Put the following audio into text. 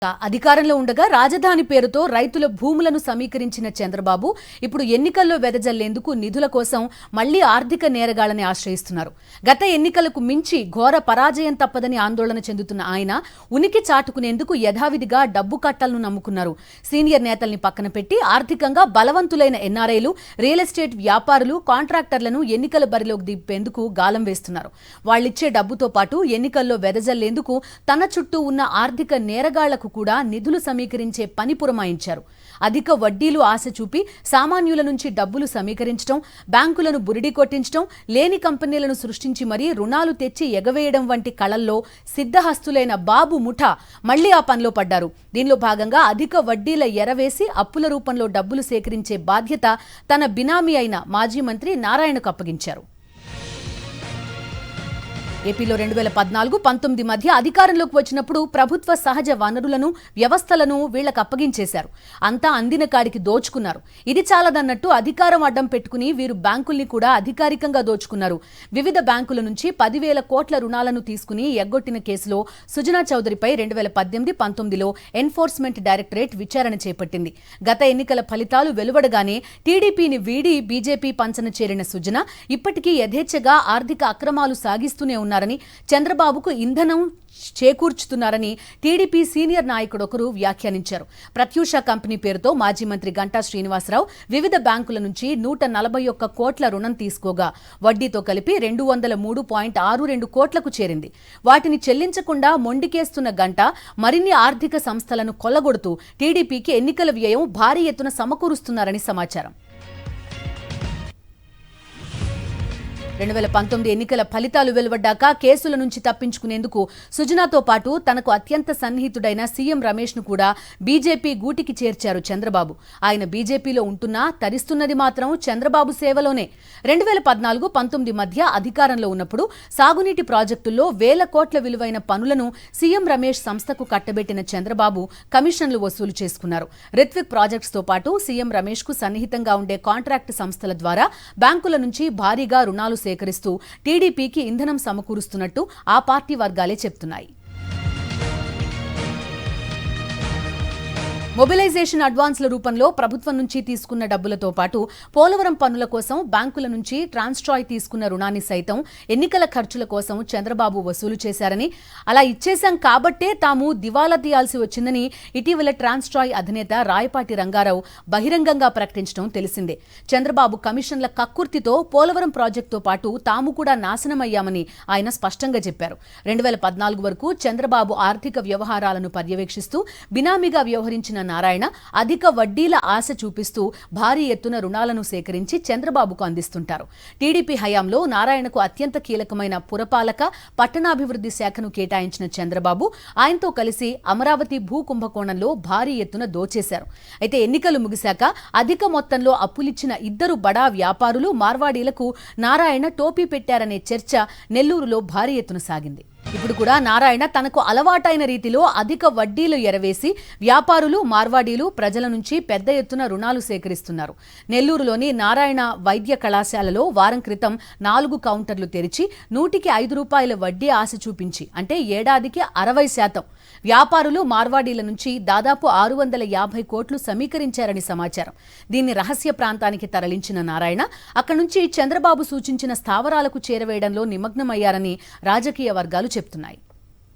అధికారంలో ఉండగా రాజధాని పేరుతో రైతుల భూములను సమీకరించిన చంద్రబాబు ఇప్పుడు ఎన్నికల్లో వెదజల్లేందుకు నిధుల కోసం మళ్లీ ఆర్థిక నేరగాళ్లని ఆశ్రయిస్తున్నారు. గత ఎన్నికలకు మించి ఘోర పరాజయం తప్పదని ఆందోళన చెందుతున్న ఆయన ఉనికి చాటుకునేందుకు యథావిధిగా డబ్బు కట్టలను నమ్ముకున్నారు. సీనియర్ నేతల్ని పక్కన పెట్టి ఆర్థికంగా బలవంతులైన ఎన్ఆర్ఐలు, రియల్ ఎస్టేట్ వ్యాపారులు, కాంట్రాక్టర్లను ఎన్నికల బరిలోకి దింపేందుకు గాలం వేస్తున్నారు. వాళ్లిచ్చే డబ్బుతో పాటు ఎన్నికల్లో వెదజల్లేందుకు తన చుట్టూ ఉన్న ఆర్థిక నేరగాళ్లకు కూడా నిధులు సమీకరించే పని పురమాయించారు. అధిక వడ్డీలు ఆశ చూపి సామాన్యుల నుంచి డబ్బులు సమీకరించడం, బ్యాంకులను బురిడి కొట్టించడం, లేని కంపెనీలను సృష్టించి మరీ రుణాలు తెచ్చి ఎగవేయడం వంటి కళల్లో సిద్ధహస్తులైన బాబు ముఠా మళ్లీ ఆ పనిలో పడ్డారు. దీనిలో భాగంగా అధిక వడ్డీల ఎరవేసి అప్పుల రూపంలో డబ్బులు సేకరించే బాధ్యత తన బినామీ అయిన మాజీ మంత్రి నారాయణకు అప్పగించారు. ఏపీలో 2014-19 మధ్య అధికారంలోకి వచ్చినప్పుడు ప్రభుత్వ సహజ వనరులను, వ్యవస్థలను వీళ్లకు అప్పగించేశారు. అంతా అందిన కాడికి దోచుకున్నారు. ఇది చాలదన్నట్టు అధికారం అడ్డం పెట్టుకుని వీరు బ్యాంకుల్ని కూడా అధికారికంగా దోచుకున్నారు. వివిధ బ్యాంకుల నుంచి 10,000 కోట్ల రుణాలను తీసుకుని ఎగ్గొట్టిన కేసులో సుజనా చౌదరిపై 2018-19లో ఎన్ఫోర్స్మెంట్ డైరెక్టరేట్ విచారణ చేపట్టింది. గత ఎన్నికల ఫలితాలు వెలువడగానే టీడీపీని వీడి బీజేపీ పంచన చేరిన సుజనా ఇప్పటికీ యథేచ్ఛగా ఆర్థిక అక్రమాలు సాగిస్తూనే ఉన్నారని, చంద్రబాబుకు ఇంధనం చేకూర్చుతున్నారని టీడీపీ సీనియర్ నాయకుడొకరు వ్యాఖ్యానించారు. ప్రత్యూష కంపెనీ పేరుతో మాజీ మంత్రి గంటా శ్రీనివాసరావు వివిధ బ్యాంకుల నుంచి 141 కోట్ల రుణం తీసుకోగా వడ్డీతో కలిపి 203.62 కోట్లకు చేరింది. వాటిని చెల్లించకుండా మొండికేస్తున్న గంటా మరిన్ని ఆర్థిక సంస్థలను కొల్లగొడుతూ టీడీపీకి ఎన్నికల వ్యయం భారీ ఎత్తున సమకూరుస్తున్నారని సమాచారం. 2019 ఎన్నికల ఫలితాలు వెలువడ్డాక కేసుల నుంచి తప్పించుకునేందుకు సుజనాతో పాటు తనకు అత్యంత సన్నిహితుడైన సీఎం రమేష్ ను కూడా బీజేపీ గూటికి చేర్చారు చంద్రబాబు. ఆయన బీజేపీలో ఉంటున్నా తరిస్తున్నది మాత్రం చంద్రబాబు సేవలోనే. 2014-19 మధ్య అధికారంలో ఉన్నప్పుడు సాగునీటి ప్రాజెక్టుల్లో వేల కోట్ల విలువైన పనులను సీఎం రమేష్ సంస్థకు కట్టబెట్టిన చంద్రబాబు కమిషన్లు వసూలు చేసుకున్నారు. రిత్విక్ ప్రాజెక్ట్స్ తో పాటు సీఎం రమేష్ కు సన్నిహితంగా ఉండే కాంట్రాక్ట్ సంస్థల ద్వారా బ్యాంకుల నుంచి భారీగా రుణాలు సేకరిస్తూ టీడీపీకి ఇంధనం సమకూరుస్తున్నట్టు ఆ పార్టీ వర్గాలే చెప్తున్నాయి. మొబిలైజేషన్ అడ్వాన్స్ల రూపంలో ప్రభుత్వం నుంచి తీసుకున్న డబ్బులతో పాటు పోలవరం పనుల కోసం బ్యాంకుల నుంచి ట్రాన్స్ట్రాయ్ తీసుకున్న రుణాన్ని సైతం ఎన్నికల ఖర్చుల కోసం చంద్రబాబు వసూలు చేశారని, అలా ఇచ్చేశాం కాబట్టే తాము దివాలా తీయాల్సి వచ్చిందని ఇటీవల ట్రాన్స్ట్రాయ్ అధినేత రాయపాటి రంగారావు బహిరంగంగా ప్రకటించడం తెలిసిందే. చంద్రబాబు కమిషన్ల కక్కుర్తితో పోలవరం ప్రాజెక్టుతో పాటు తాము కూడా నాశనమయ్యామని ఆయన స్పష్టంగా చెప్పారు. 2014 వరకు చంద్రబాబు ఆర్థిక వ్యవహారాలను పర్యవేక్షిస్తూ బినామీగా వ్యవహరించిన నారాయణ అధిక వడ్డీల ఆశ చూపిస్తూ భారీ ఎత్తున రుణాలను సేకరించి చంద్రబాబుకు అందిస్తుంటారు. టీడీపీ హయాంలో నారాయణకు అత్యంత కీలకమైన పురపాలక, పట్టణాభివృద్ధి శాఖను కేటాయించిన చంద్రబాబు ఆయనతో కలిసి అమరావతి భూ కుంభకోణంలో భారీ ఎత్తున దోచేశారు. అయితే ఎన్నికలు ముగిశాక అధిక మొత్తంలో అప్పులిచ్చిన ఇద్దరు బడా వ్యాపారులు, మార్వాడీలకు నారాయణ టోపీ పెట్టారనే చర్చ నెల్లూరులో భారీ ఎత్తున సాగింది. ఇప్పుడు కూడా నారాయణ తనకు అలవాటైన రీతిలో అధిక వడ్డీలు ఎరవేసి వ్యాపారులు, మార్వాడీలు ప్రజల నుంచి పెద్ద ఎత్తున రుణాలు సేకరిస్తున్నారు. నెల్లూరులోని నారాయణ వైద్య కళాశాలలో వారం క్రితం 4 కౌంటర్లు తెరిచి 100కి ₹5 వడ్డీ ఆశ చూపించి, అంటే ఏడాదికి 60% వ్యాపారులు, మార్వాడీల నుంచి దాదాపు 650 కోట్లు సమీకరించారని సమాచారం. దీన్ని రహస్య ప్రాంతానికి తరలించిన నారాయణ అక్కడి నుంచి చంద్రబాబు సూచించిన స్థావరాలకు చేరవేయడంలో నిమగ్నమయ్యారని రాజకీయ వర్గాలు చెప్తున్నాయి.